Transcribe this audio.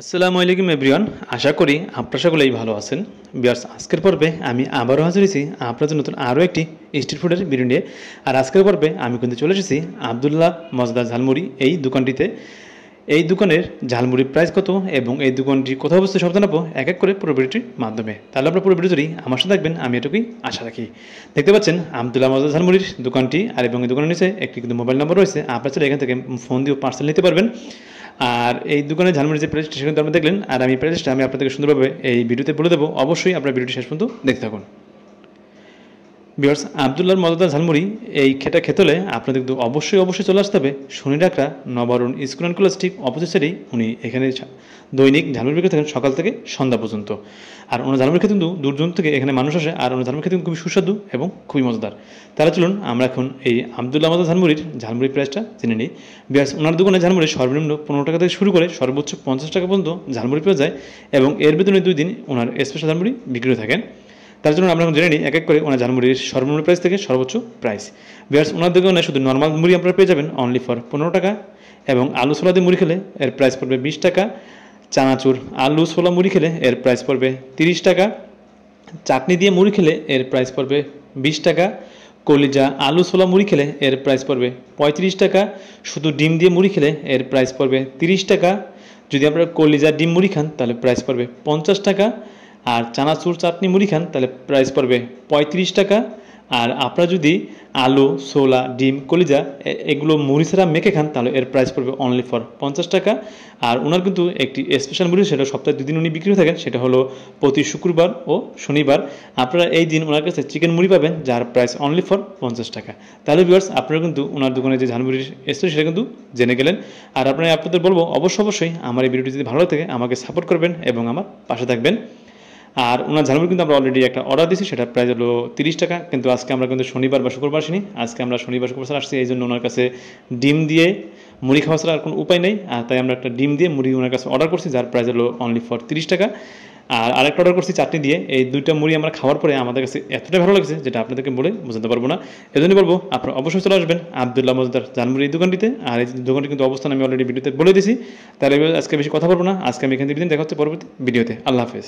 আসসালামু আলাইকুম এভরিওয়ান। আশা করি আপনারা সকলেই ভালো আছেন। ভিউয়ার্স, আজকের পর্বে আমি আবারও হাজির হয়েছি আপনাদের নতুন আরও একটি স্ট্রিট ফুডের ভিডিও নিয়ে। আর আজকের পর্বে আমি কিন্তু চলে এসেছি আবদুল্লাহ মজদার ঝালমুড়ি এই দোকানটিতে। এই দোকানের ঝালমুড়ির প্রাইস কত এবং এই দোকানটি কোথাও অবস্থিত সব জানাবো এক এক করে পুরো ভিডিওটির মাধ্যমে। তাহলে আপনারা পুরো ভিডিওটি আমার সাথে দেখবেন, আমি এটুকুই আশা রাখি। দেখতে পাচ্ছেন আবদুল্লাহ মজদার ঝালমুড়ির দোকানটি, আর এবং এই দোকানের নিচে একটি কিন্তু মোবাইল নাম্বার রয়েছে। আপনারা চাইলে এখান থেকে ফোন দিয়েও পার্সেল নিতে পারবেন। আর এই দোকানে ঝালমুড়ির যে প্রাইসটা সেটা আপনারা দেখলেন, আর আমি প্রাইসটা আমি আপনাদেরকে সুন্দরভাবে এই ভিডিওতে বলে দেবো। অবশ্যই আপনারা ভিডিওটি শেষ পর্যন্ত দেখতে থাকুন। ভিউয়ার্স, আবদুল্লাহর মজাদার ঝালমুড়ি এই খেতে হলে আপনাদের কিন্তু অবশ্যই চলে আসতে হবে শনি ডাকরা নবারুণ স্কুল অ্যান্ড কলেজ ঠিক অপোজিট সাইডেই উনি এখানে দৈনিক ঝালমুড়ি বিক্রি থাকেন সকাল থেকে সন্ধ্যা পর্যন্ত। আর ওনার ঝালমুড়ি খেতে কিন্তু দূর দূরান্ত থেকে এখানে মানুষ আসে, আর ওনার ঝালমুড়ি খেতে খুবই সুস্বাদু এবং খুবই মজাদার। তাহলে চলুন আমরা এখন এই আবদুল্লাহ মজাদার ঝালমুড়ির প্রাইসটা জেনে নিই। ভিউয়ার্স, ওনার দোকানে ঝালমুড়ি সর্বনিম্ন 15 টাকা থেকে শুরু করে সর্বোচ্চ 50 টাকা পর্যন্ত ঝালমুড়ি পাওয়া যায়, এবং এর ভিতরে 2 দিন ওনার স্পেশাল ঝালমুড়ি বিক্রি থাকেন। তার জন্য আমরা জেনে নিই এক এক করে ওনার ঝালমুড়ির সর্বনিম্ন প্রাইস থেকে সর্বোচ্চ প্রাইস। ভিউয়ার্স, ওনার দোকানে শুধু নর্মাল মুড়ি আপনারা পেয়ে যাবেন অনলি ফর 15 টাকা, এবং আলু ছোলা দিয়ে মুড়ি খেলে এর প্রাইস পড়বে 20 টাকা। চানাচুর আলু ছোলা মুড়ি খেলে এর প্রাইস পড়বে 30 টাকা। চাটনি দিয়ে মুড়ি খেলে এর প্রাইস পড়বে 20 টাকা। কলিজা আলু ছোলা মুড়ি খেলে এর প্রাইস পড়বে 35 টাকা। শুধু ডিম দিয়ে মুড়ি খেলে এর প্রাইস পড়বে 30 টাকা। যদি আপনারা কলিজা ডিম মুড়ি খান তাহলে প্রাইস পড়বে 50 টাকা। আর চানাচুর চাটনি মুড়ি খান তাহলে প্রাইস পড়বে 35 টাকা। আর আপনারা যদি আলু ছোলা ডিম কলিজা এগুলো মুড়ি ছাড়া মেখে খান তাহলে এর প্রাইস পড়বে অনলি ফর 50 টাকা। আর ওনার কিন্তু একটি স্পেশাল মুড়ি, সেটা সপ্তাহে 2 দিন উনি বিক্রি থাকেন, সেটা হলো প্রতি শুক্রবার ও শনিবার। আপনারা এই দিন ওনার কাছে চিকেন মুড়ি পাবেন, যার প্রাইস অনলি ফর 50 টাকা। তাহলে ভিউয়ার্স, আপনারা কিন্তু ওনার দোকানে যে ঝালমুড়ির স্টোরি সেটা কিন্তু জেনে গেলেন। আর আপনাদের বলবো অবশ্যই আমার এই ভিডিওটি যদি ভালো লাগে আমাকে সাপোর্ট করবেন এবং আমার পাশে থাকবেন। আর ওনার ঝালমুড়ি কিন্তু আমরা অলরেডি একটা অর্ডার দিয়েছি, সেটা প্রাইস হলো 30 টাকা। কিন্তু আজকে আমরা কিন্তু শনিবার বা শুক্রবার আসিনি, আজকে আমরা শনিবার শুক্রবার আসছি, এই জন্য ওনার কাছে ডিম দিয়ে মুড়ি খাওয়া ছাড়া আর কোনো উপায় নেই। আর তাই আমরা একটা ডিম দিয়ে মুড়ি ওনার কাছে অর্ডার করছি, যার প্রাইস হলো অনলি ফর 30 টাকা। আর আরেকটা অর্ডার করছি চাটনি দিয়ে। এই দুইটা মুড়ি আমরা খাওয়ার পরে আমাদের কাছে এতটাই ভালো লাগছে যেটা আপনাদেরকে বলে বোঝাতে পারবো না। এই জন্যই বলবো আপনারা অবশ্যই চলে আসবেন আবদুল্লাহ মজদার ঝালমুড়ি এই দোকানটিতে। আর এই দোকানটি কিন্তু অবস্থান আমি অলরেডি ভিডিওতে বলে দিয়েছি। তাহলে আজকে বেশি কথা বলবো না, আজকে আমি এখান থেকে দেখা হচ্ছে পরবর্তী ভিডিওতে। আল্লাহ হাফেজ।